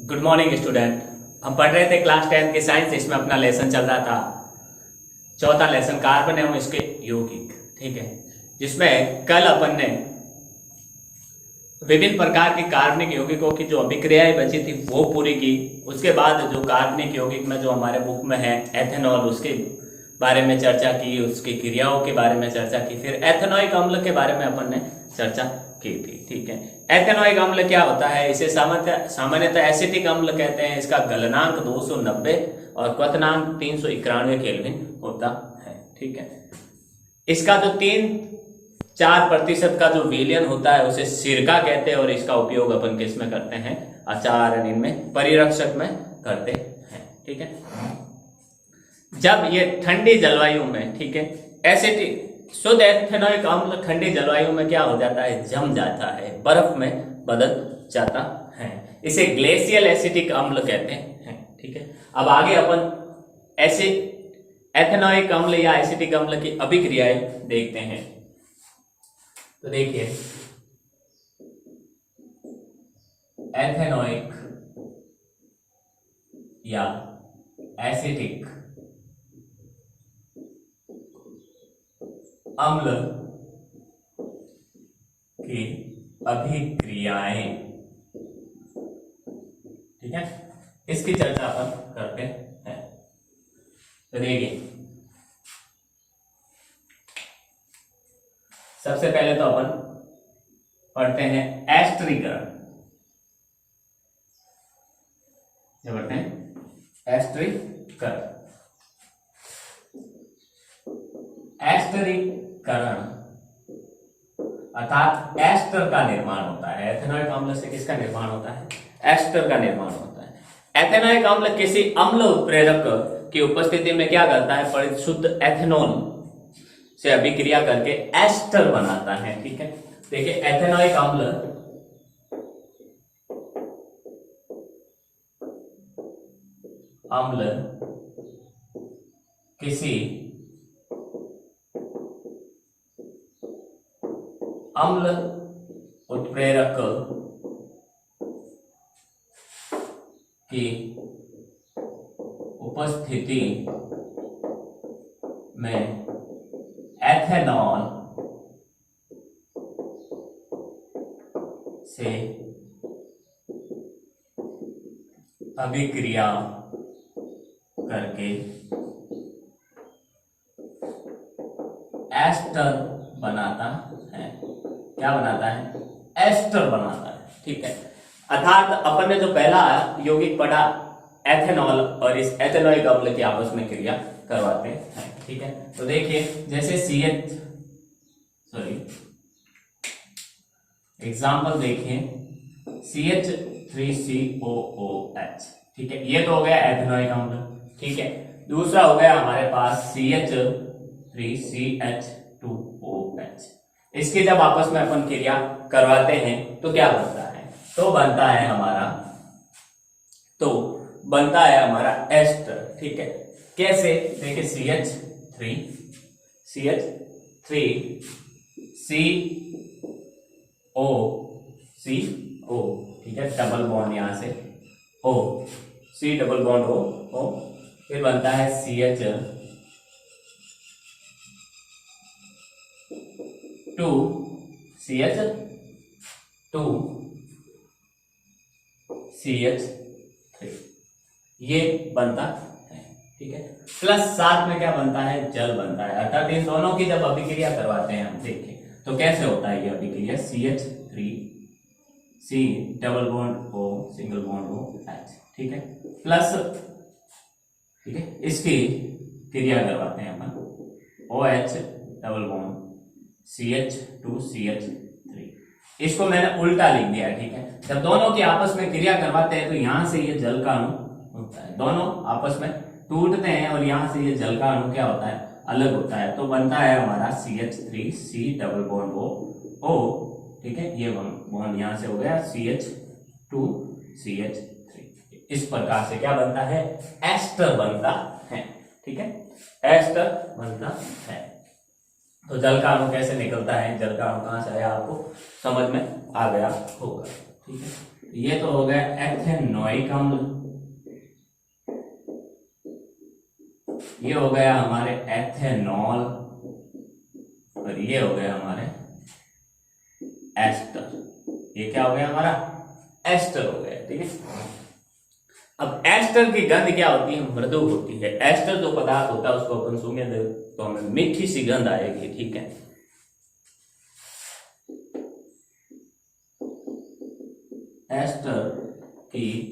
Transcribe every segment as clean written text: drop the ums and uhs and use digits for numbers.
Good morning student. हम पढ़ रहे थे क्लास 10 की साइंस। इसमें अपना लेसन चल रहा था चौथा लेसन कार्बन एवं इसके यौगिक, ठीक है, जिसमें कल अपन ने विभिन्न प्रकार के कार्बनिक यौगिकों की जो अभिक्रियाएं बची थी वो पूरी की। उसके बाद जो कार्बनिक यौगिक में जो हमारे बुक में है एथेनॉल, उसके बारे में चर्चा की, उसकी क्रियाओं के बारे में चर्चा की। फिर एथेनॉइक अम्ल के बारे में अपन ने चर्चा की थी, ठीक है। एथेनॉइक अम्ल क्या होता है? इसे सामान्यतः एसिटिक अम्ल कहते हैं। इसका गलनांक 290 और क्वथनांक 391 केल्विन होता है, ठीक है। इसका जो 3-4% का जो विलयन होता है उसे सिरका कहते हैं और इसका उपयोग अपन किस में करते हैं? अचार और इनमें परिरक्षक में करते हैं, ठीक है। जब ये ठंडी जलवायु में, ठीक है, एसिटिक शुद्ध एथेनॉइक अम्ल ठंडी जलवायु में क्या हो जाता है? जम जाता है, बर्फ में बदल जाता है। इसे ग्लेशियल एसिटिक अम्ल कहते हैं, ठीक है। अब आगे अपन ऐसे एथेनॉइक अम्ल या एसिटिक अम्ल की अभिक्रियाएं देखते हैं। तो देखिए, एथेनॉइक या एसिटिक अम्ल की अभिक्रियाएं, ठीक है, इसकी चर्चा अपन करते हैं। तो देखिए, सबसे पहले तो अपन पढ़ते हैं एस्टरीकरण। क्या पढ़ते हैं? एस्टरीकरण। एस्टरीकरण अर्थात एस्टर का निर्माण होता है। एथेनॉइक अम्ल से किसका निर्माण होता है? एस्टर का निर्माण होता है। एथेनॉइक अम्ल किसी अम्ल उत्प्रेरक की उपस्थिति में क्या करता है? परिशुद्ध एथेनॉल से अभिक्रिया करके एस्टर बनाता है, ठीक है। देखिए, एथेनॉइक अम्ल किसी अम्ल उत्प्रेरक की उपस्थिति में एथेनॉल से अभिक्रिया करके एस्टर बनाता है। क्या बनाता है? एस्टर बनाता है, ठीक है। अर्थात अपन ने जो पहला यौगिक पढ़ा एथेनॉल और इस एथेनॉइक अम्ल की आपस में क्रिया करवाते हैं, ठीक है। तो देखिए, जैसे एग्जाम्पल देखिए, CH3COOH, ठीक है, ये तो हो गया एथेनॉइक अम्ल, ठीक है। दूसरा हो गया हमारे पास CH3CH2OH। इसकी जब आपस में अपन क्रिया करवाते हैं तो क्या बनता है? तो बनता है हमारा एस्टर, ठीक है। कैसे? देखिए, CH3CO, ठीक है, डबल बॉन्ड यहां से O, C double bond O, फिर बनता है CH2CH3, ये बनता है, ठीक है। प्लस साथ में क्या बनता है? जल बनता है। अर्थात इन दोनों की जब अभिक्रिया करवाते हैं हम, देखिए तो कैसे होता है ये अभिक्रिया? CH3C double bond O single bond OH, ठीक है, प्लस, ठीक है, इसकी क्रिया करवाते हैं अपन OH डबल बॉन्ड CH2CH3। इसको मैंने उल्टा लिख दिया, ठीक है। जब दोनों की आपस में क्रिया करवाते हैं तो यहां से ये जल का अणु होता है, दोनों आपस में टूटते हैं और यहां से ये जल का अणु क्या होता है? अलग होता है। तो बनता है हमारा CH3C डबल बॉन्ड O, ठीक है, ये बॉन्ड यहां से हो गया CH2CH3। इस प्रकार से क्या बनता है? एस्टर बनता है, ठीक है, एस्टर बनता है। तो जल का अणु कैसे निकलता है? जल का अणु कहां से आया? आपको समझ में आ गया होगा, ठीक है। ये तो हो गया एथेनोइक अम्ल, ये हो गया हमारे एथेनॉल, और ये हो गया हमारे एस्टर। ये क्या हो गया हमारा? एस्टर हो गया। ठीक है, अब एस्टर की गंध क्या होती है? मृदु होती है। एस्टर जो पदार्थ होता है उसको अपन सूंघेंगे तो हमें मीठी सी गंध आएगी। ठीक है, एस्टर की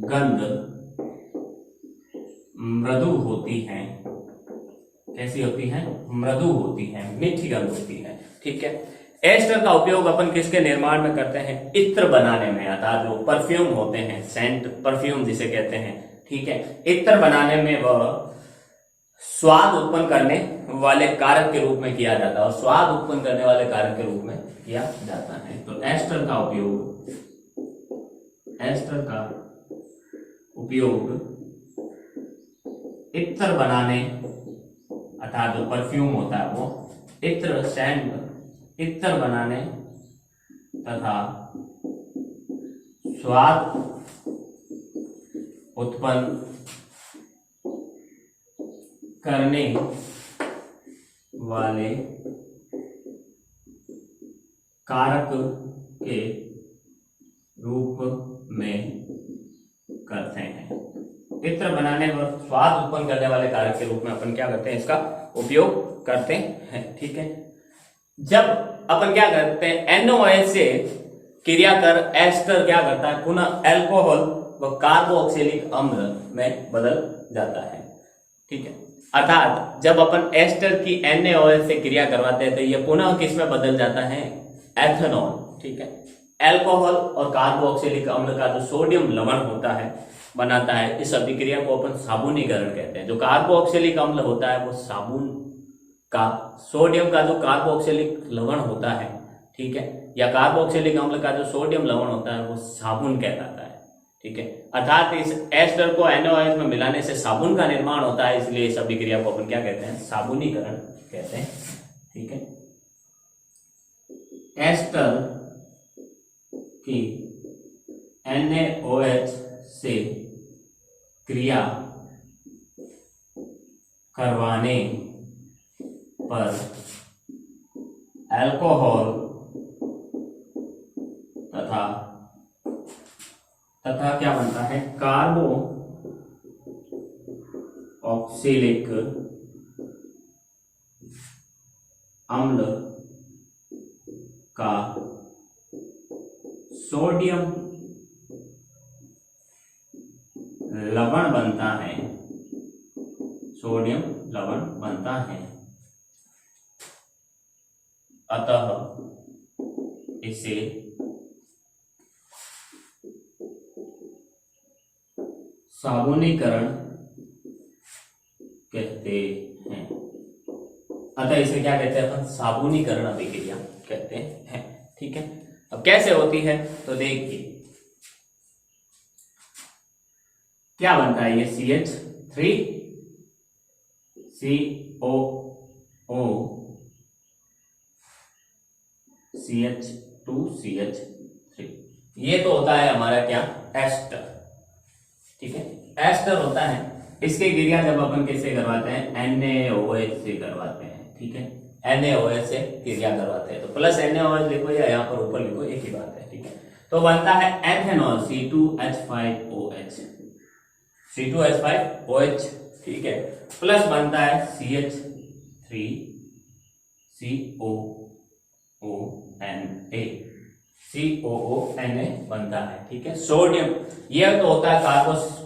गंध मृदु होती है। कैसी होती है? मृदु होती है, मीठी गंध होती है। ठीक है, एस्टर का उपयोग अपन किसके निर्माण में करते हैं? इत्र बनाने में, अर्थात जो परफ्यूम होते हैं, सेंट परफ्यूम जिसे कहते हैं। ठीक है, इत्र बनाने में वह स्वाद उत्पन्न करने वाले कारक के रूप में किया जाता है, और स्वाद उत्पन्न करने वाले कारक के रूप में किया जाता है। तो एस्टर का उपयोग इत्र बनाने, अर्थात जो परफ्यूम होता है वो इत्र, सेंट, इत्र बनाने तथा स्वाद उत्पन्न करने वाले कारक के रूप में करते हैं। इत्र बनाने व स्वाद उत्पन्न करने वाले कारक के रूप में अपन क्या करते हैं? इसका उपयोग करते हैं। ठीक है, जब अपन क्या करते हैं? NaOH से क्रिया कर एस्टर क्या करता है? पुनः अल्कोहल व कार्बोक्सिलिक अम्ल में बदल जाता है। ठीक है, अर्थात जब अपन एस्टर की NaOH से क्रिया करवाते हैं तो ये पुनः किस में बदल जाता है? एथेनॉल। ठीक है, अल्कोहल और कार्बोक्सिलिक अम्ल का जो सोडियम लवण होता है बनाता है, इस अभिक्रिया को अपन साबुनीकरण कहते हैं। जो कार्बोक्सिलिक अम्ल होता है वो साबुन का, सोडियम का जो कार्बोक्सिलिक लवण होता है, ठीक है, या कार्बोक्सिलिक अम्ल का जो सोडियम लवण होता है वो साबुन कहलाता है। ठीक है, अर्थात इस एस्टर को NaOH में मिलाने से साबुन का निर्माण होता है, इसलिए इस अभिक्रिया को अपन क्या कहते हैं? साबुनीकरण कहते हैं। ठीक है, एस्टर की NaOH से क्रिया करवाने पर अल्कोहल तथा क्या बनता है? कार्बो ऑक्सिलिक अम्ल का सोडियम लवण बनता है, सोडियम लवण बनता है। अतः इसे साबुनीकरण कहते हैं। अतः इसे क्या कहते हैं अपन? साबुनीकरण अभिक्रिया कहते हैं। ठीक है, अब कैसे होती है तो देखिए क्या बनता है। ये CH3 COO CH2 CH3, ये तो होता है हमारा क्या? एस्टर। ठीक है, एस्टर होता है। इसके क्रिया जब अपन किससे करवाते हैं? NaOH से करवाते हैं। ठीक है, NaOH से क्रिया करवाते हैं तो प्लस NaOH लिखो या यहाँ पर ऊपर लिखो, एक ही बात है। ठीक है, तो बनता है एथेनॉल C2H5OH, C2H5OH। ठीक है, प्लस बनता है CH3COONA बनता है। ठीक है, सोडियम, यह तो होता है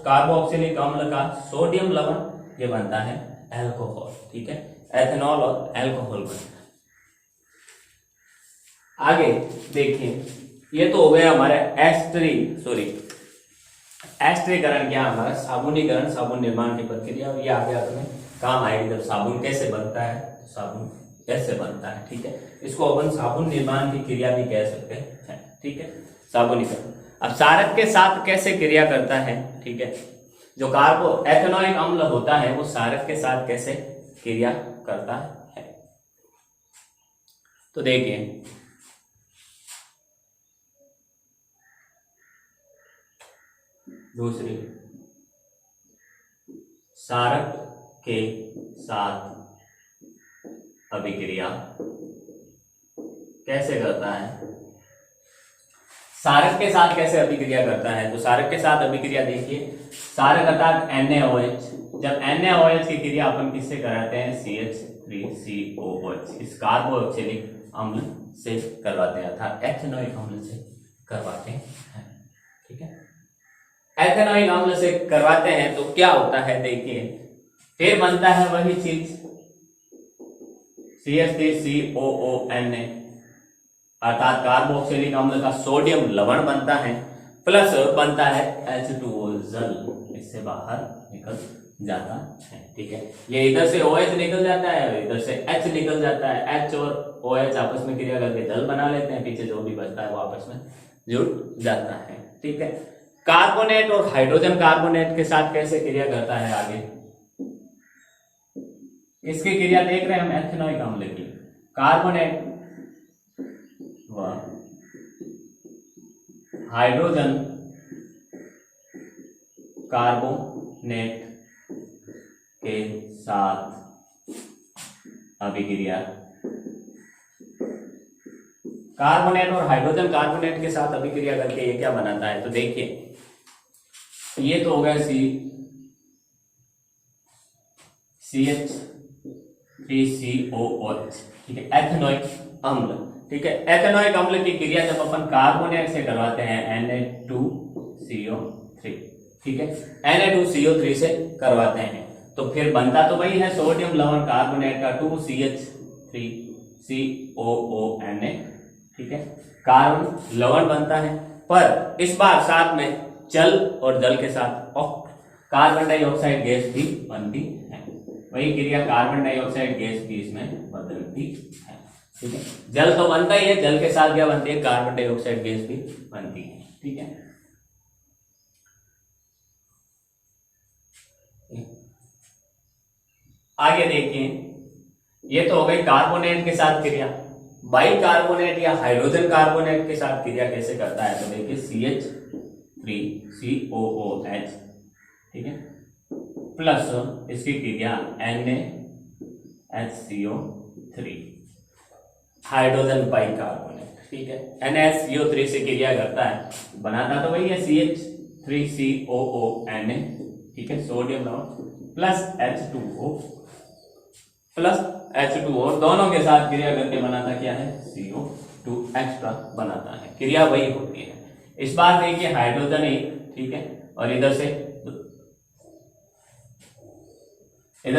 कार्बोक्सिलिक अम्ल का सोडियम लवण, ये बनता है अल्कोहल। ठीक है, एथेनॉल और अल्कोहल बनता है। आगे देखिए, ये तो हो गया हमारे एस्टरीकरण, क्या हमारा? साबुनीकरण, साबुन निर्माण की प्रक्रिया। ये आगे अपने काम आएगी जब साबुन कैसे बनता है, तो साबुन कैसे बनता है। ठीक है, इसको अपन साबुन निर्माण की क्रिया भी कह सकते हैं। ठीक है, साबुनीकरण। अब सारक के साथ कैसे क्रिया करता है? ठीक है, जो एथेनोइक अम्ल होता है वो सारक के साथ कैसे क्रिया करता है तो देखिए, दूसरी क्षारक के साथ अभिक्रिया कैसे करता है, क्षारक के साथ कैसे अभिक्रिया करता है। तो क्षारक के साथ अभिक्रिया देखिए, क्षारक अर्थात NaOH, जब NaOH की क्रिया अपन किससे कराते हैं, CH3COOH, इस कार्बोक्सिलिक अम्ल से करवाते हैं अर्थात एथेनोइक अम्ल से करवाते हैं, ठीक है। एथेनोइक अम्ल से करवाते हैं तो क्या होता है देखिए, फिर बनता है वही चीज CH3COONA अर्थात कार्बोक्सिलिक अम्ल का सोडियम लवण बनता है, प्लस बनता है H2O जल, इससे बाहर निकल जाता है, ठीक है। ये इधर से OH निकल जाता है और इधर से H निकल जाता है, H और OH आपस में क्रिया करके जल बना लेते हैं, पीछे जो भी बचता है वो आपस में जुड़ जाता है, ठीक है। कार्बोनेट और हाइड्रोजन कार्बोनेट के साथ कैसे क्रिया करता है आगे, इसकी क्रिया देख रहे हैं हम एथेनोइक अम्ल की। कार्बोनेट व हाइड्रोजन कार्बोनेट के साथ अभिक्रिया, कार्बोनेट और हाइड्रोजन कार्बोनेट के साथ अभिक्रिया करके ये क्या बनाता है, तो देखिए ये तो हो गया CH3COOH, ठीक है, एथेनोइक अम्ल, ठीक है। एथेनोइक अम्ल की क्रिया जब अपन कार्बोनेट से करवाते हैं Na2CO3, ठीक है, Na2CO3 से करवाते हैं तो फिर बनता तो वही है सोडियम लवण कार्बोनेट का 2CH3COONA, ठीक है, कार्बन लवण बनता है, पर इस बार साथ में जल और जल के साथ कार्बन डाइऑक्साइड गैस भी बनती है, वही क्रिया कार्बन डाइऑक्साइड गैस भी इसमें बदलती है, ठीक है। जल तो बनता ही है, जल के साथ क्या बनती है, कार्बन डाइऑक्साइड गैस भी बनती है, ठीक है। आगे देखिए, ये तो हो गई कार्बोनेट के साथ क्रिया। बाई कार्बोनेट या हाइड्रोजन कार्बोनेट के साथ क्रिया कैसे करता है, तो देखिए CH3COOH, ठीक है, प्लस इसकी क्रिया NaHCO3, हाइड्रोजन बाई कार्बोनेट, ठीक है, NaHCO3 से क्रिया करता है, बनाता तो वही है CH3COONA, ठीक है, सोडियम लवण प्लस H2O, दोनों के साथ क्रिया करके बनाता क्या है, CO2 एक्स्ट्रा बनाता है, क्रिया वही होती है। इस बार देखिए हाइड्रोजन एक, ठीक है, और इधर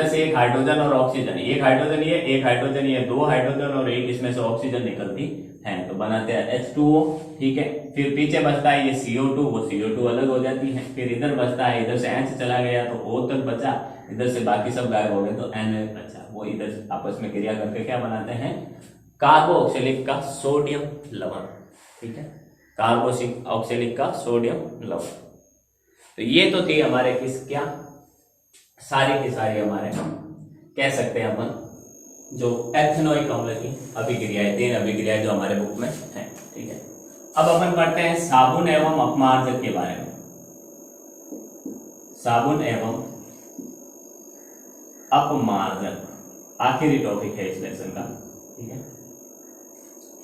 से एक हाइड्रोजन और ऑक्सीजन, एक हाइड्रोजन ये, एक हाइड्रोजन ये, दो हाइड्रोजन और एक इसमें से ऑक्सीजन निकलती है तो बनाते हैं H2O, ठीक है। फिर पीछे बचता है ये CO2, वो CO2 अलग हो जाती है, फिर इधर बचता है, इधर से H चला गया तो O तक बचा, इधर से बाकी सब गायब हो गए तो Na बचा, वो इधर आपस में क्रिया करके क्या बनाते हैं, कार्बोक्सिलिक का सोडियम लवण, ठीक है, कार्बोक्सिलिक का सोडियम लवण। तो ये तो थी हमारे क्या सारी की सारी हमारे कह सकते हैं अपन जो एथेनोइक अम्ल की अभिक्रियाएं, 3 अभिक्रियाएं जो हमारे बुक में है, ठीक है। अब अपन पढ़ते हैं साबुन एवं अपमार्जक के बारे में। साबुन एवं अपमार्जक आखिरी टॉपिक है इस लेसन का, ठीक है,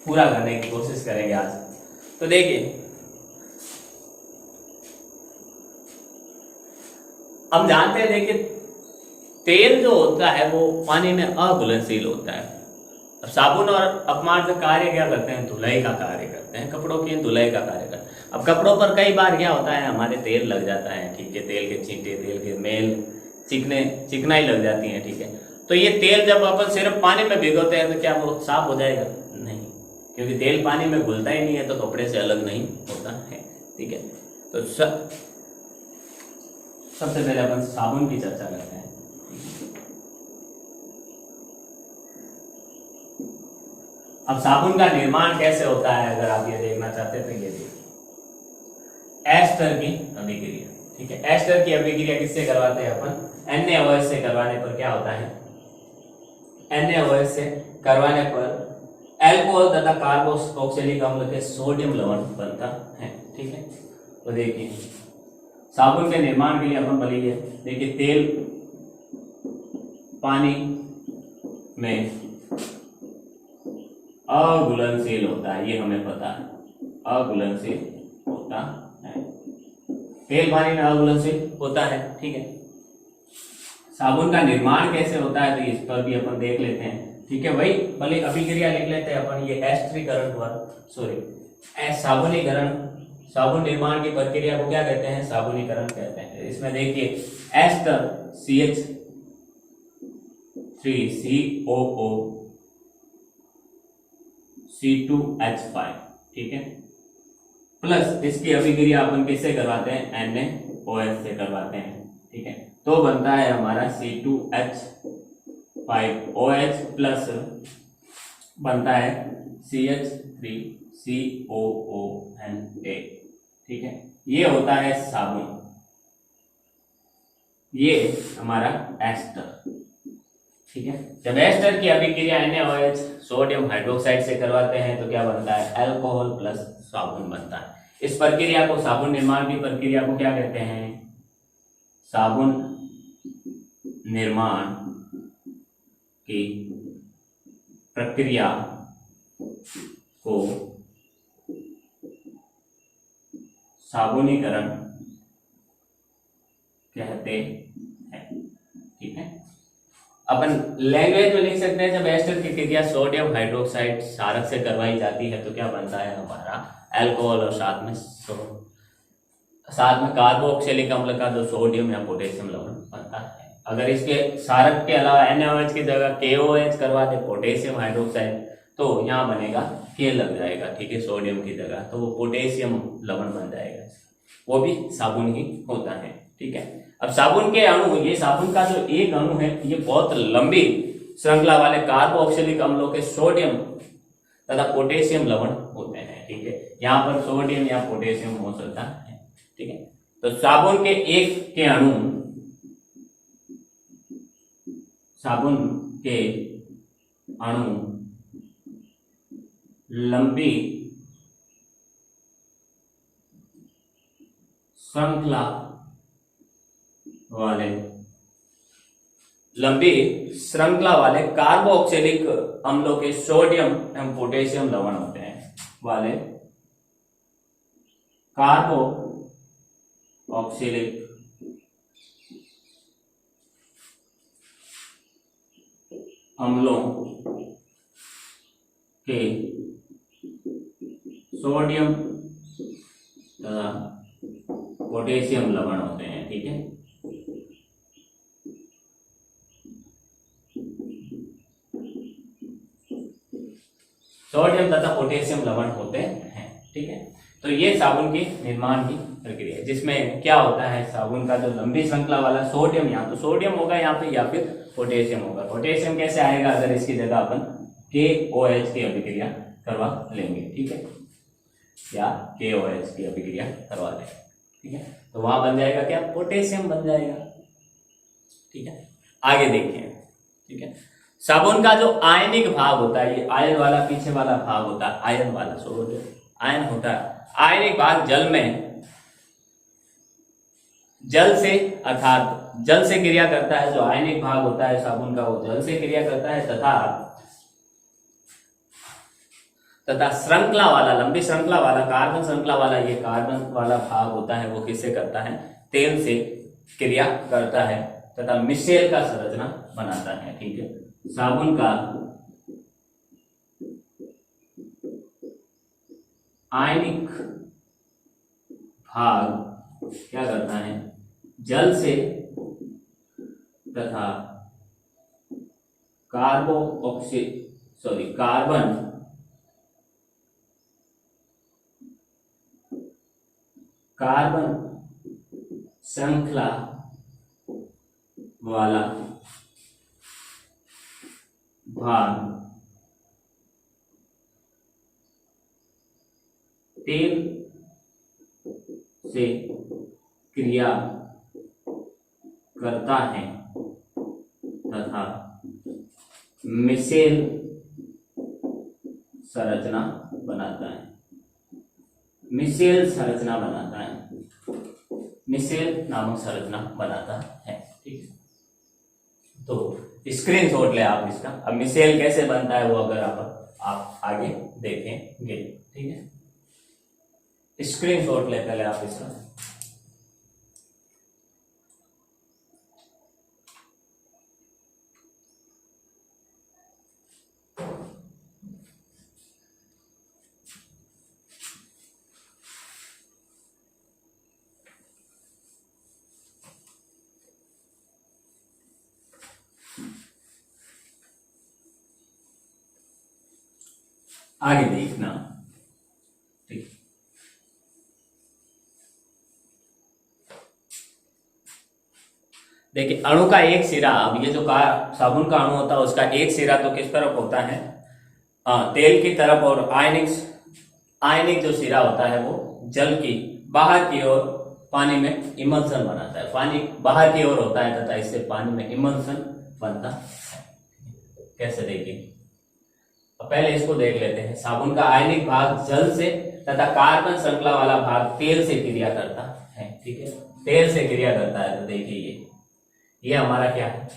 पूरा करने की कोशिश करेंगे आज। तो देखिए हम जानते हैं, देखिए तेल जो होता है वो पानी में अघुलनशील होता है। अब साबुन और अपमार्जक कार्य क्या करते हैं, धुलाई का कार्य करते हैं, कपड़ों की धुलाई का कार्य करते हैं। अब कपड़ों पर कई बार क्या होता है, हमारे तेल लग जाता है, ठीक है, तेल के छींटे, तेल के मेल, चिकनाई लग जाती है, ठीक है। तो ये तेल जब अपन सिर्फ पानी में भिगोते हैं तो क्या वो साफ हो जाएगा, नहीं, क्योंकि तेल पानी में घुलता ही नहीं है तो कपड़े से अलग नहीं होता है, ठीक है। तो सबसे पहले अपन साबुन की चर्चा करते हैं। अब साबुन का निर्माण कैसे होता है, अगर आप ये देखना चाहते हैं तो ये देखिए, एस्टर की अभिक्रिया, ठीक है। एस्टर की अभिक्रिया किससे करवाते हैं अपन, NaOH से करवाने पर क्या होता है, NaOH से करवाने पर अल्कोहल तथा कार्बोक्सिलिक अम्ल के सोडियम लवण बनता है, ठीक है। तो देखिए साबुन के निर्माण के लिए अपन बोलिए, देखिए तेल पानी में अघुलनशील होता है, ये हमें पता है, अघुलनशील होता है, तेल पानी में अघुलनशील होता है। ठीक है, साबुन का निर्माण कैसे होता है तो इस पर भी अपन देख लेते हैं। ठीक है, वही भले अभिक्रिया लिख लेते हैं अपन, ये एस्टरीकरण हुआ, सॉरी साबुनीकरण, साबुन निर्माण की प्रक्रिया को क्या कहते हैं, साबुनीकरण कहते हैं। इसमें देखिए एस्टर CH3COO C2H5, ठीक है, प्लस इसकी अभिक्रिया अपन किससे करवाते हैं, NaOH से करवाते हैं। ठीक है, तो बनता है हमारा C2H5OH प्लस बनता है CH3COONA। ठीक है, ये होता है साबुन, ये हमारा एस्टर। ठीक है, जब एस्टर की अभिक्रिया NaOH सोडियम हाइड्रोक्साइड से करवाते हैं तो क्या बनता है, अल्कोहल प्लस साबुन बनता है। इस प्रक्रिया को, साबुन निर्माण की प्रक्रिया को क्या कहते हैं, साबुन निर्माण की प्रक्रिया को साबुनीकरण कहते हैं। ठीक है, अपन लैंग्वेज में लिख सकते हैं, जब एस्टर की क्रिया सोडियम हाइड्रोक्साइड क्षारक से करवाई जाती है तो क्या बनता है हमारा अल्कोहल, और साथ में कार्बोक्सिलिक अम्ल का जो सोडियम या पोटेशियम लवण बनता है। अगर इसके क्षारक के अलावा NaOH की जगह KOH करवा दे, पोटेशियम हाइड्रोक्साइड, तो यहाँ बनेगा K लग जाएगा। ठीक है, सोडियम की जगह, तो वो पोटेशियम लवण बन जाएगा, वो भी साबुन ही होता है। ठीक है, अब साबुन के अणु, ये साबुन का जो एक अणु है ये बहुत लंबी श्रृंखला वाले कार्बोक्सिलिक अम्लों के सोडियम तथा पोटेशियम लवण होते हैं। ठीक है, यहाँ पर सोडियम या पोटेशियम हो सकता है। ठीक है, तो साबुन के एक के अणु, साबुन के अणु लंबी श्रृंखला वाले कार्बोक्सिलिक अम्लों के सोडियम एवं पोटेशियम लवण होते हैं, वाले कार्बोक्सिलिक अम्लों के सोडियम तथा पोटेशियम लवण होते हैं। ठीक है, सोडियम तथा पोटेशियम लवण होते हैं। ठीक है, तो ये साबुन के निर्माण की प्रक्रिया है, जिसमें क्या होता है, साबुन का जो लंबी श्रृंखला वाला सोडियम, या तो सोडियम होगा यहाँ पे या फिर पोटेशियम होगा। पोटेशियम कैसे आएगा, अगर इसकी जगह अपन KOH की अभिक्रिया करवा लेंगे। ठीक है, या KOH की अभिक्रिया करवा लेंगे। ठीक है, तो वहां बन जाएगा क्या, पोटेशियम बन जाएगा। ठीक है, आगे देखिए। ठीक है, साबुन का जो आयनिक भाग होता है, ये आयन वाला पीछे वाला भाग होता है, आयन वाला आयन होता है, आयनिक भाग जल में, जल से, अर्थात जल से क्रिया करता है। जो आयनिक भाग होता है साबुन का, वो जल से क्रिया करता है, तथा श्रृंखला वाला, लंबी श्रृंखला वाला, कार्बन श्रृंखला वाला, ये कार्बन वाला भाग होता है, वो किससे करता है, तेल से क्रिया करता है तथा मिशेल का संरचना बनाता है। ठीक है, साबुन का आयनिक भाग क्या करता है, जल से तथा कार्बन श्रृंखला वाला भाग तेल से क्रिया करता है तथा मिशेल संरचना बनाता है। मिशेल संरचना बनाता है। मिसेल नामक संरचना बनाता है। ठीक है, तो स्क्रीनशॉट ले आप इसका। अब मिसेल कैसे बनता है वो अगर आप आगे देखेंगे। ठीक है, स्क्रीनशॉट ले पहले आप इसका। आगे देखना। ठीक, देखिए अणु का एक सिरा, अब ये जो साबुन का अणु होता है उसका एक सिरा तो किस तरफ होता है, तेल की तरफ, और आयनिक जो सिरा होता है वो जल की बाहर की ओर पानी में इमल्सन बनाता है। पानी बाहर की ओर होता है तथा इससे पानी में इमल्सन बनता है। कैसे देखिए, पहले इसको देख लेते हैं। साबुन का आयनिक भाग जल से तथा कार्बन श्रृंखला वाला भाग तेल से क्रिया करता है। ठीक है, तेल से क्रिया करता है। तो देखिए ये हमारा क्या है,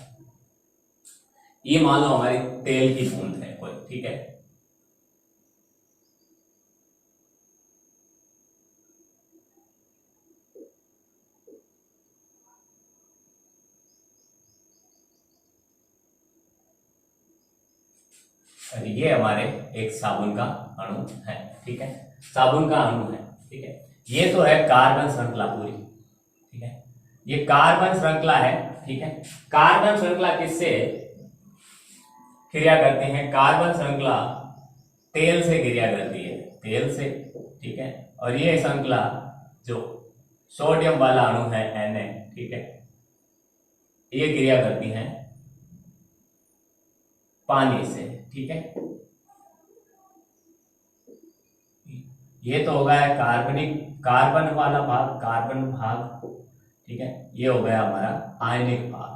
ये मान लो हमारी तेल की बूंद है कोई। ठीक है, और ये हमारे एक साबुन का अणु है। ठीक है, साबुन का अणु है। ठीक है, ये तो है कार्बन श्रृंखला पूरी। ठीक है, ये कार्बन श्रृंखला है। ठीक है, कार्बन श्रृंखला किससे क्रिया करते हैं, कार्बन श्रृंखला तेल से क्रिया करती है, तेल से। ठीक है, और ये श्रृंखला जो सोडियम वाला अणु है Na, ठीक है, ये क्रिया करती है पानी से। ठीक है, ये तो हो गया कार्बन वाला भाग, कार्बन भाग। ठीक है, ये हो गया हमारा आयनिक भाग,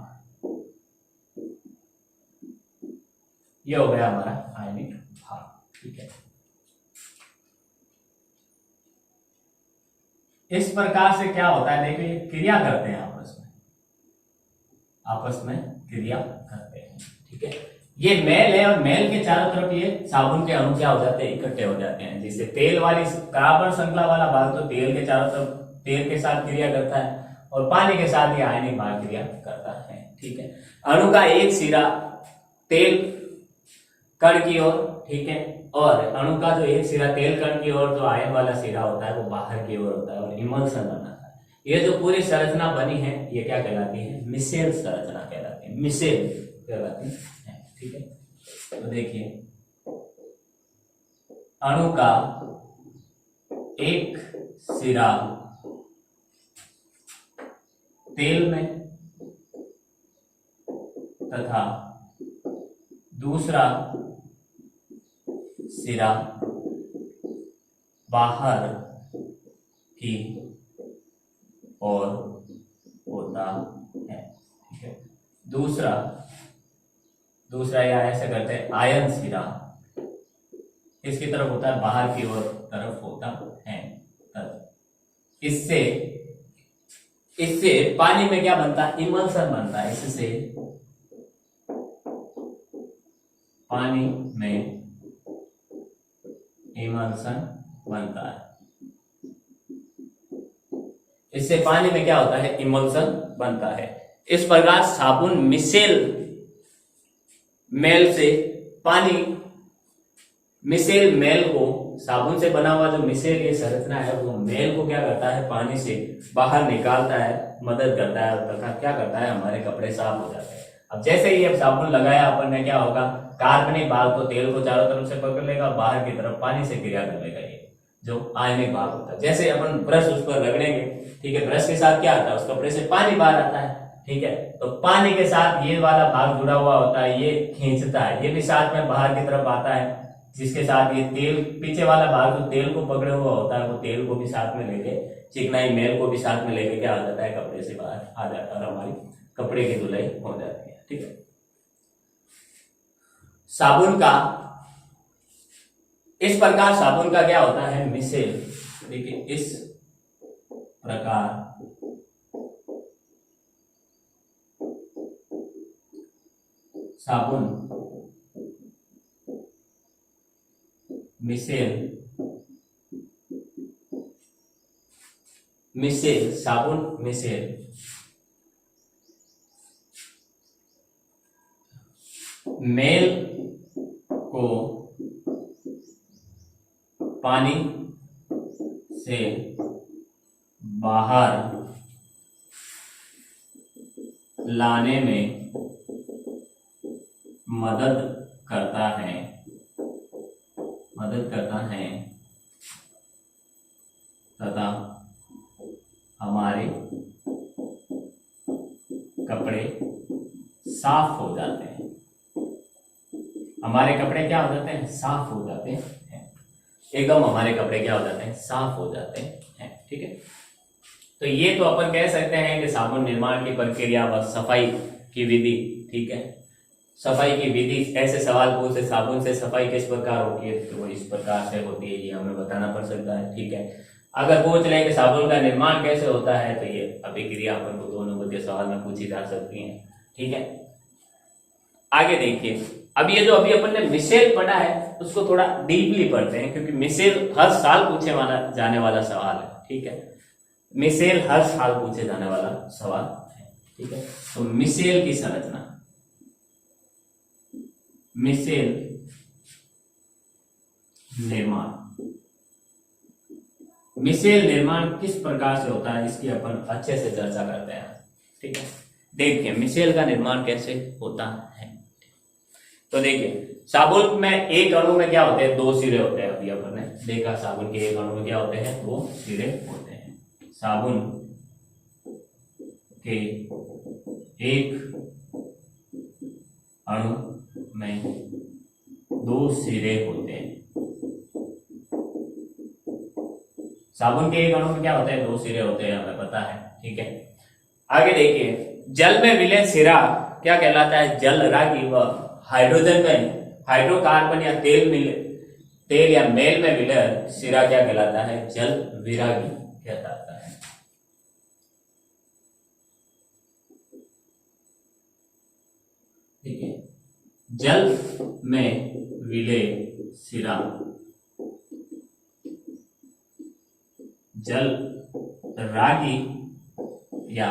ये हो गया हमारा आयनिक भाग। ठीक है, इस प्रकार से क्या होता है, देखिए क्रिया करते हैं आपस में क्रिया करते हैं। ठीक है, ये मेल है और मेल के चारों तरफ ये साबुन के अणु क्या हो जाते हैं, इकट्ठे हो जाते हैं। जिससे तेल वाली कार्बन श्रृंखला वाला भाग तो तेल के चारों तरफ तेल के साथ क्रिया करता है और पानी के साथ ये आयनिक भाग क्रिया करता है। ठीक है, अणु का एक सिरा तेल कण की ओर, ठीक है, और अणु का जो एक सिरा तेल कण की ओर जो आयन वाला सिरा होता है वो बाहर की ओर होता है और इमल्सन बनाता है। ये जो पूरी संरचना बनी है ये क्या कहलाती है, मिसेल संरचना कहलाती है, मिसेल कहलाती है। ठीक है, तो देखिए अणु का एक सिरा तेल में तथा दूसरा सिरा बाहर की ओर होता है। ठीक है, दूसरा या ऐसे करते हैं, आयन सिरा इसकी तरफ होता है, बाहर की ओर तरफ होता है। इससे पानी में क्या बनता है, इमल्सन बनता है। इससे पानी में इमल्सन बनता है। इससे पानी में क्या होता है, इमल्सन बनता है। इस प्रकार साबुन मिसेल मेल को, साबुन से बना हुआ जो मिसेल ये संरचना है वो मेल को क्या करता है, पानी से बाहर निकालता है, मदद करता है तथा क्या करता है, हमारे कपड़े साफ हो जाते हैं। अब जैसे ही अब साबुन लगाया अपन ने, क्या होगा, कार्बनिक भाग तो तेल को चारों तरफ से पकड़ लेगा, बाहर की तरफ पानी से क्रिया कर लेगा ये जो आयनिक भाग होता है। जैसे अपन ब्रश उस पर रगड़ेंगे, ठीक है, ब्रश के साथ क्या आता है, उस कपड़े से पानी बाहर आता है। ठीक है, तो पानी के साथ ये वाला भाग जुड़ा हुआ होता है, ये खींचता है, ये भी साथ में बाहर की तरफ आता है, जिसके साथ ये तेल, पीछे वाला भाग जो तेल को पकड़े हुआ होता है वो तेल को भी साथ में लेके, चिकनाई मेल को भी साथ में लेके क्या आ जाता है, कपड़े से बाहर आ जाता है और हमारी कपड़े की धुलाई हो जाती है। ठीक है, साबुन का इस प्रकार साबुन का क्या होता है, मिसेल। देखिए इस प्रकार साबुन, मिसेल, मिसेल, साबुन, मिसेल, मेल को पानी से बाहर लाने में मदद करता है, तथा हमारे कपड़े साफ हो जाते हैं। हमारे कपड़े क्या हो जाते हैं? साफ हो जाते हैं। एकदम हमारे कपड़े क्या हो जाते हैं? साफ हो जाते हैं। ठीक है, तो ये तो अपन कह सकते हैं कि साबुन निर्माण की प्रक्रिया व सफाई की विधि। ठीक है, सफाई की विधि, ऐसे सवाल पूछे साबुन से सफाई किस प्रकार होती है, तो वो इस प्रकार से होती है, ये हमें बताना पड़ सकता है। ठीक है, अगर पूछ लें कि साबुन का निर्माण कैसे होता है, तो ये अभिक्रिया अपन को 2 नंबर के सवाल में पूछी जा सकती है। ठीक है, आगे देखिए, अब ये जो अभी अपन ने मिसेल पढ़ा है उसको थोड़ा डीपली पढ़ते हैं, क्योंकि मिसेल हर साल पूछे जाने वाला सवाल है। ठीक है, मिसेल हर साल पूछे जाने वाला सवाल है। ठीक है, तो मिसेल की संरचना, मिसेल निर्माण, मिसेल निर्माण किस प्रकार से होता है, इसकी अपन अच्छे से चर्चा करते हैं। ठीक है, देखिए मिसेल का निर्माण कैसे होता है। तो देखिए, साबुन में एक अणु में क्या होते हैं? 2 सिरे होते हैं। अभी अपन ने देखा साबुन के एक अणु में क्या होते हैं? 2 सिरे होते हैं। साबुन के एक अणु में 2 सिरे होते हैं। साबुन के एक अणु में क्या होते हैं? 2 सिरे होते हैं, हमें पता है। ठीक है, आगे देखिए, जल में विलय सिरा क्या कहलाता है? जल रागी। व हाइड्रोजन में हाइड्रोकार्बन या तेल या मेल में विलय सिरा क्या कहलाता है? जल विरागी कहलाता है। ठीक है, जल में विलय सिरा जल रागी या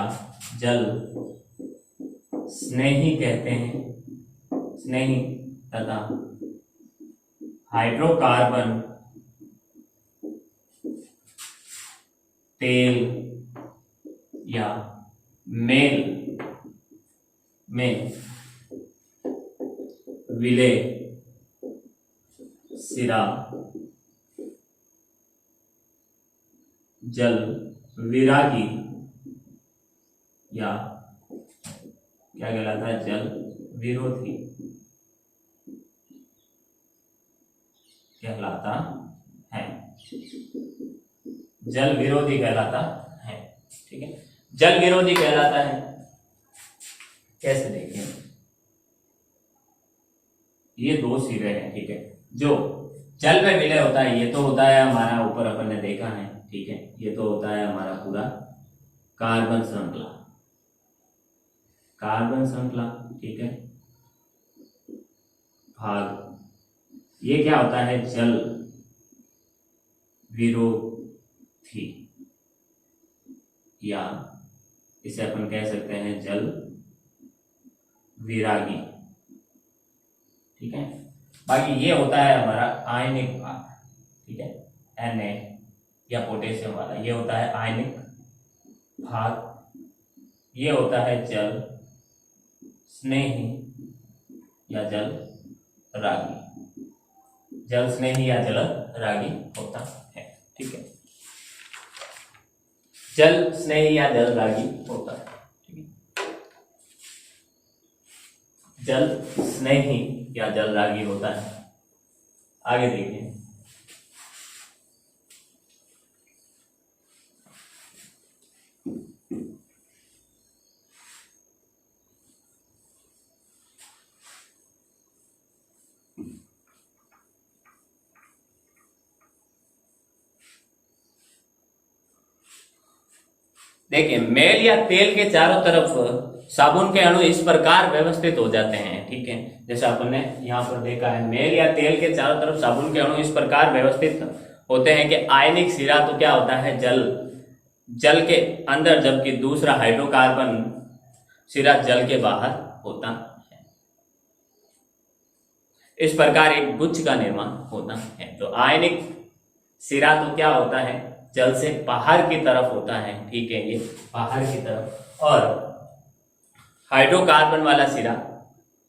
जल स्नेही कहते हैं, स्नेही, तथा हाइड्रोकार्बन, तेल या मेल में विलय सिरा जल विरागी या क्या कहलाता है? जल विरोधी कहलाता है। जल विरोधी कहलाता है। ठीक है, जल विरोधी कहलाता है कैसे? देखिए, ये 2 सिरे हैं। ठीक है, जो जल में विलय होता है, ये तो होता है हमारा, ऊपर अपन ने देखा है। ठीक है, ये तो होता है हमारा पूरा कार्बन श्रृंखला, कार्बन श्रृंखला। ठीक है, भाग, ये क्या होता है? जल विरोधी, या इसे अपन कह सकते हैं जल विरागी। ठीक है, बाकी ये होता है हमारा आयनिक भाग। ठीक है, Na या पोटेशियम वाला, ये होता है आयनिक भाग। ये होता है जल स्नेही या जल रागी, जल स्नेही या जल रागी होता है। ठीक है, जल स्नेही या जल रागी होता है। ठीक है, जल स्नेही या जल रागी होता है। आगे देखिए, देखिए, मेल या तेल के चारों तरफ साबुन के अणु इस प्रकार व्यवस्थित हो जाते हैं, ठीक है, जैसे अपन ने यहाँ पर देखा है, मेल या तेल के चारों तरफ साबुन के अणु इस प्रकार व्यवस्थित होते हैं कि आयनिक सिरा तो क्या होता है, जल के अंदर, जबकि दूसरा हाइड्रोकार्बन सिरा जल के बाहर होता है। इस प्रकार एक गुच्छ का निर्माण होता है। तो आयनिक सिरा तो क्या होता है, जल से बाहर की तरफ होता है, ठीक है, ये बाहर की तरफ, और हाइड्रोकार्बन वाला सिरा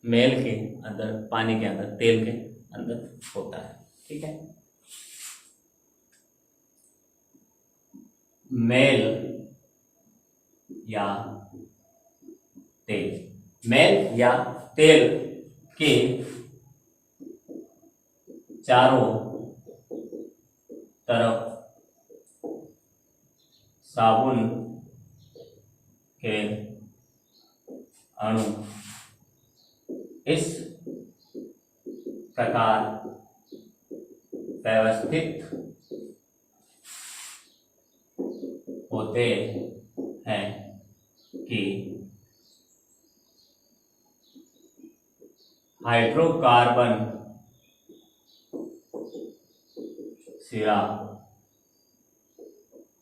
मेल के अंदर, पानी के अंदर, तेल के अंदर होता है, ठीक है। मेल या तेल के चारों तरफ साबुन के अणु इस प्रकार व्यवस्थित होते हैं कि हाइड्रोकार्बन सिरा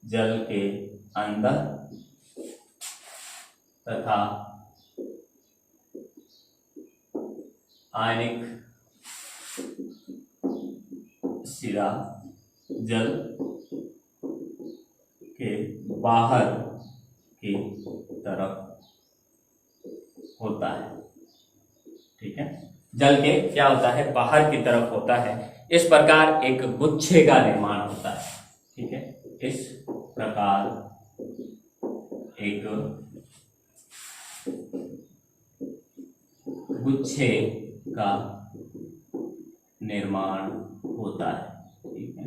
जल के अंदर तथा आयनिक सिरा जल के बाहर की तरफ होता है, ठीक है। जल के क्या होता है, बाहर की तरफ होता है। इस प्रकार एक गुच्छे का निर्माण होता है, ठीक है। इस प्रकार एक गुच्छे का निर्माण होता है, ठीक है।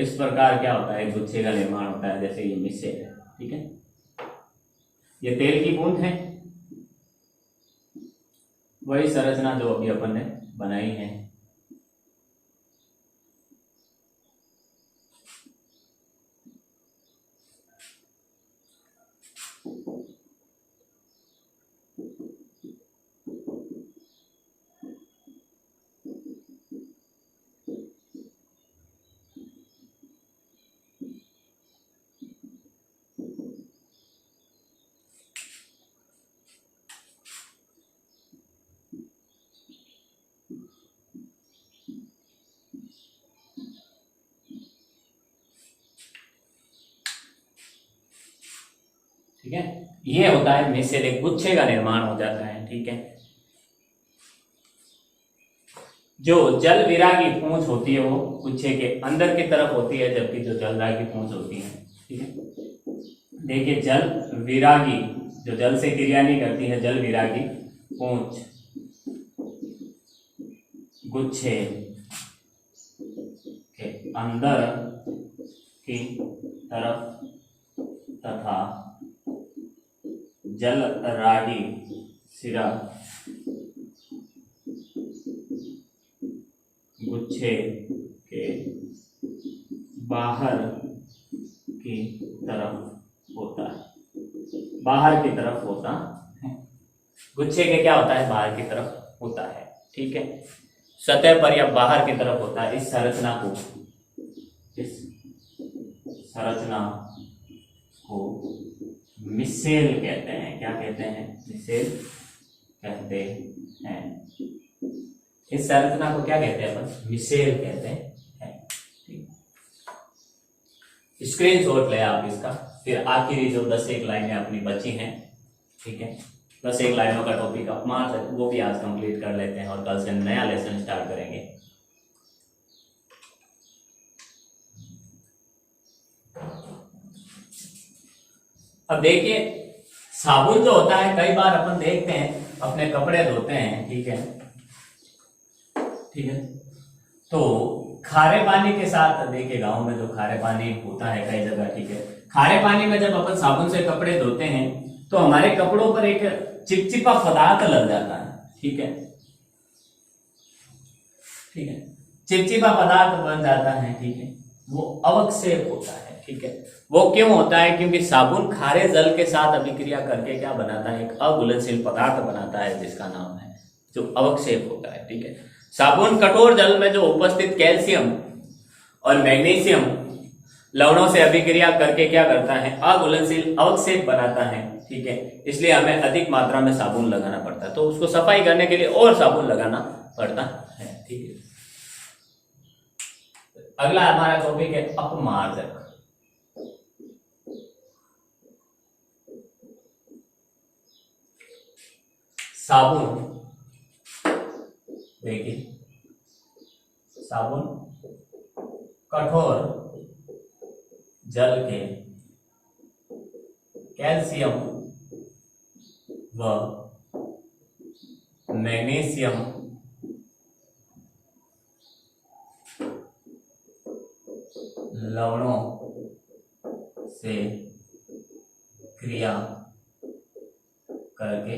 इस प्रकार क्या होता है, गुच्छे का निर्माण होता है, जैसे ये मिश्रण है, ठीक है। ये तेल की बूंद है, वही संरचना जो अभी अपन ने बनाई है। ठीक है, ये होता है मिश्रण, एक गुच्छे का निर्माण हो जाता है, ठीक है। जो जल विरागी पूंछ होती है वो गुच्छे के अंदर की तरफ होती है, जबकि जो जलरागी पूंछ होती है, ठीक है। देखिए, जल विरागी जो जल से क्रिया नहीं करती है, जल विरागी पूंछ गुच्छे के अंदर की तरफ तथा जल रागी सिरा गुच्छे के बाहर की तरफ होता है, बाहर की तरफ होता है। गुच्छे के क्या होता है, बाहर की तरफ होता है, ठीक है। सतह पर या बाहर की तरफ होता है। इस संरचना को मिसेल कहते हैं। क्या कहते हैं, मिसेल कहते हैं। इस संरचना को क्या कहते हैं अपन, मिसेल कहते हैं, ठीक। स्क्रीनशॉट ले आप इसका। फिर आखिरी जो 10 लाइनें अपनी बची हैं, ठीक है, 10 लाइनों का टॉपिक अपमान, वो भी आज कंप्लीट कर लेते हैं और कल से नया लेसन स्टार्ट करेंगे। अब देखिए, साबुन जो होता है, कई बार अपन देखते हैं अपने कपड़े धोते हैं, ठीक है, ठीक है, तो खारे पानी के साथ, देखिए गांव में जो खारे पानी होता है कई जगह, ठीक है, खारे पानी में जब अपन साबुन से कपड़े धोते हैं तो हमारे कपड़ों पर एक चिपचिपा पदार्थ लग जाता है, ठीक है, ठीक है, चिपचिपा पदार्थ बन जाता है, ठीक है, वो अवक्षेप होता है, ठीक है। वो क्यों होता है? क्योंकि साबुन खारे जल के साथ अभिक्रिया करके क्या बनाता है? एक अघुलनशील पदार्थ बनाता है जिसका नाम है जो अवक्षेप होता है। ठीक है। साबुन कठोर जल में जो उपस्थित कैल्शियम और मैग्नीशियम लवणों से अभिक्रिया करके क्या करता है? अघुलनशील अवक्षेप बनाता है। ठीक है। इसलिए हमें अधिक मात्रा में साबुन लगाना पड़ता है, तो उसको सफाई करने के लिए और साबुन लगाना पड़ता है। ठीक है। अगला हमारा टॉपिक है अपमार्जक। साबुन, देखिए साबुन कठोर जल के कैल्शियम व मैग्नीशियम लवणों से क्रिया करके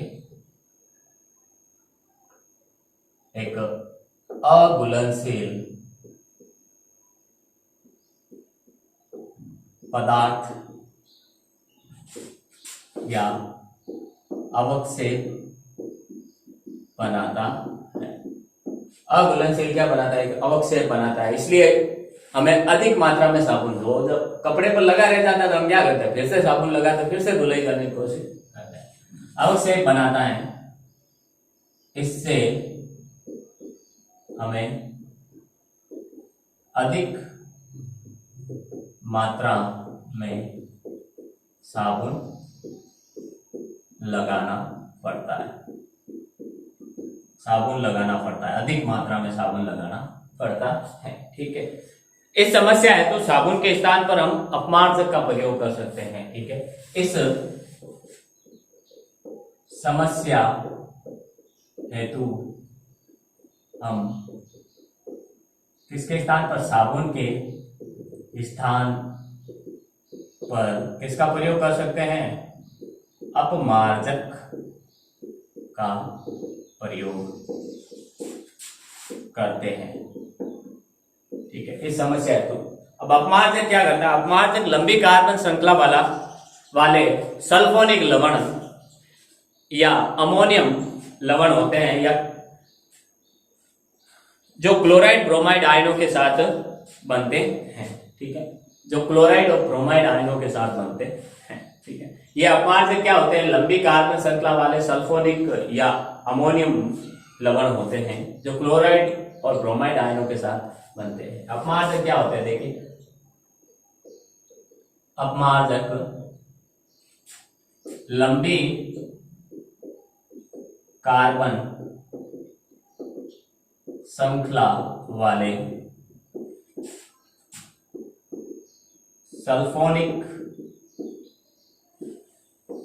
एक अघुलनशील पदार्थ या अवक्षेप बनाता है। अघुलनशील क्या बनाता है? अवक्षेप बनाता है। इसलिए हमें अधिक मात्रा में साबुन दो। जब कपड़े पर लगा रह जाता है तो हम क्या करते हैं? फिर से साबुन लगाते, फिर से धुलाई करने की कोशिश करते हैं। अवक्षेप बनाता है। इससे हमें अधिक मात्रा में साबुन लगाना पड़ता है। साबुन लगाना पड़ता है, अधिक मात्रा में साबुन लगाना पड़ता है। ठीक है। इस समस्या है तो साबुन के स्थान पर हम अपमार्जक का प्रयोग कर सकते हैं। ठीक है। इस समस्या हेतु हम किसके स्थान पर? साबुन के स्थान पर किसका प्रयोग कर सकते हैं? अपमार्जक का प्रयोग करते हैं। ठीक है। इस समस्या हेतु अब अपमार्जक क्या करता है? अपमार्जक लंबी कार्बन श्रृंखला वाले सल्फोनिक लवण या अमोनियम लवण होते हैं, या जो क्लोराइड ब्रोमाइड आयनों के साथ बनते हैं। ठीक है। जो क्लोराइड और ब्रोमाइड आयनों के साथ बनते हैं। ठीक है। ये अपमार्जक क्या होते हैं? लंबी कार्बन श्रृंखला वाले सल्फोनिक या अमोनियम लवण होते हैं जो क्लोराइड और ब्रोमाइड आयनों के साथ बनते हैं। अपमार्जक क्या होते हैं? देखिए, अपमार्जक लंबी कार्बन श्रृंखला वाले सल्फोनिक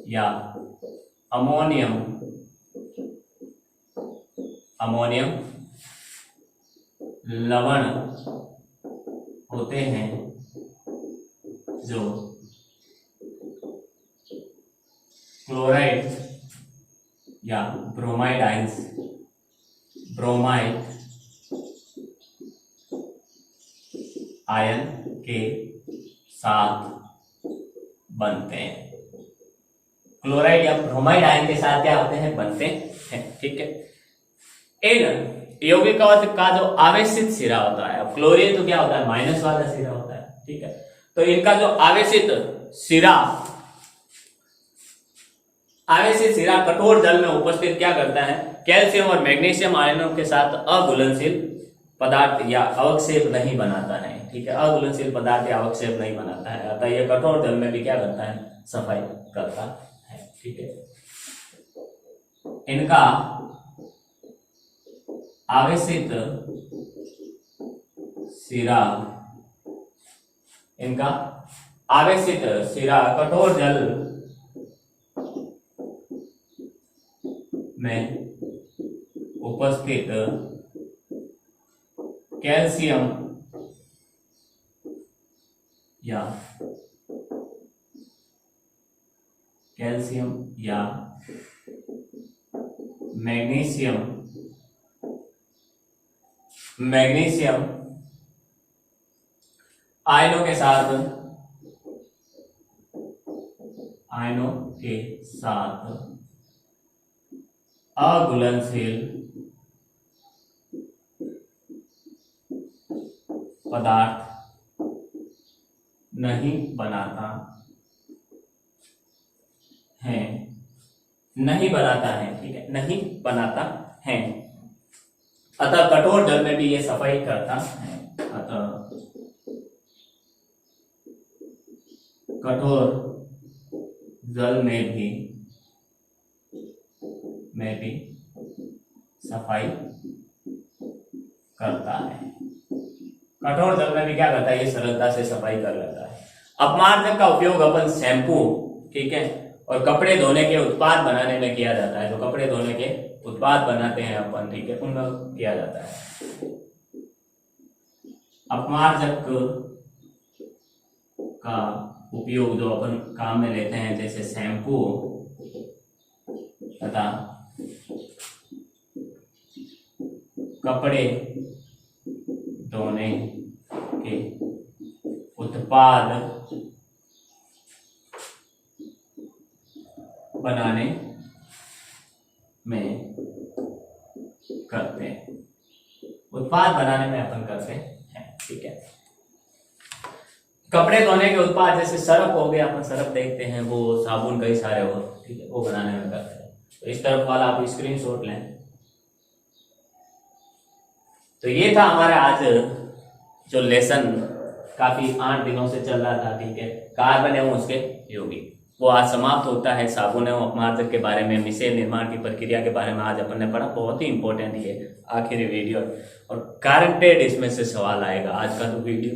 या अमोनियम लवण होते हैं जो क्लोराइड या ब्रोमाइड आयन के साथ बनते हैं। क्लोराइड या ब्रोमाइड आयन के साथ क्या होते हैं? बनते हैं। ठीक है। इन यौगिक का जो आवेशित सिरा होता है, अब क्लोरीन तो क्या होता है? माइनस वाला सिरा होता है। ठीक है। तो इनका जो आवेशित सिरा कठोर जल में उपस्थित क्या करता है? कैल्शियम और मैग्नीशियम आयनों के साथ अघुलनशील पदार्थ या अवक्षेप नहीं बनाता है। ठीक है। अघुलनशील पदार्थ या अवक्षेप नहीं बनाता है, अतः यह कठोर जल में भी क्या करता है? सफाई करता है। ठीक है। इनका आवेशित सिरा कठोर जल में उपस्थित कैल्शियम या मैग्नीशियम आयनों के साथ आयनों के साथ अघुलनशील पदार्थ नहीं बनाता है, नहीं बनाता है, ठीक है, नहीं बनाता है। अतः कठोर जल में भी ये सफाई करता है। अतः कठोर जल में भी सफाई करता है। कठोर जल में भी क्या करता है, ये सरलता से सफाई कर लेता है। अपमार्जक का उपयोग अपन शैम्पू, ठीक है, और कपड़े धोने के उत्पाद बनाने में किया जाता है। जो कपड़े धोने के उत्पाद बनाते हैं अपन, ठीक है, उनमें किया जाता है। अपमार्जक का उपयोग जो अपन काम में लेते हैं, जैसे शैम्पू तथा कपड़े धोने के उत्पाद बनाने में करते हैं। उत्पाद बनाने में अपन करते हैं, ठीक है। कपड़े धोने के उत्पाद जैसे सर्फ हो गया, अपन सर्फ देखते हैं, वो साबुन कई सारे हो, ठीक है, वो बनाने में करते हैं। तो इस तरफ वाला आप स्क्रीनशॉट लें। तो ये था हमारा आज जो लेसन काफी 8 दिनों से चल रहा था, ठीक है, कार्बन एवं उसके यौगिक, वो आज समाप्त होता है। साबुन एवं अपमार्जक के बारे में, मिश्रण निर्माण की प्रक्रिया के बारे में आज अपन ने पढ़ा। बहुत ही इंपॉर्टेंट ये आखिरी वीडियो, और गारंटेड इसमें से सवाल आएगा। आज का जो वीडियो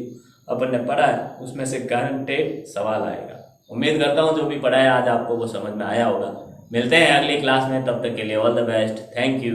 अपन ने पढ़ा है उसमें से गारंटेड सवाल आएगा। उम्मीद करता हूँ जो भी पढ़ाया आज आपको वो समझ में आया होगा। मिलते हैं अगली क्लास में, तब तक के लिए all the best, thank you.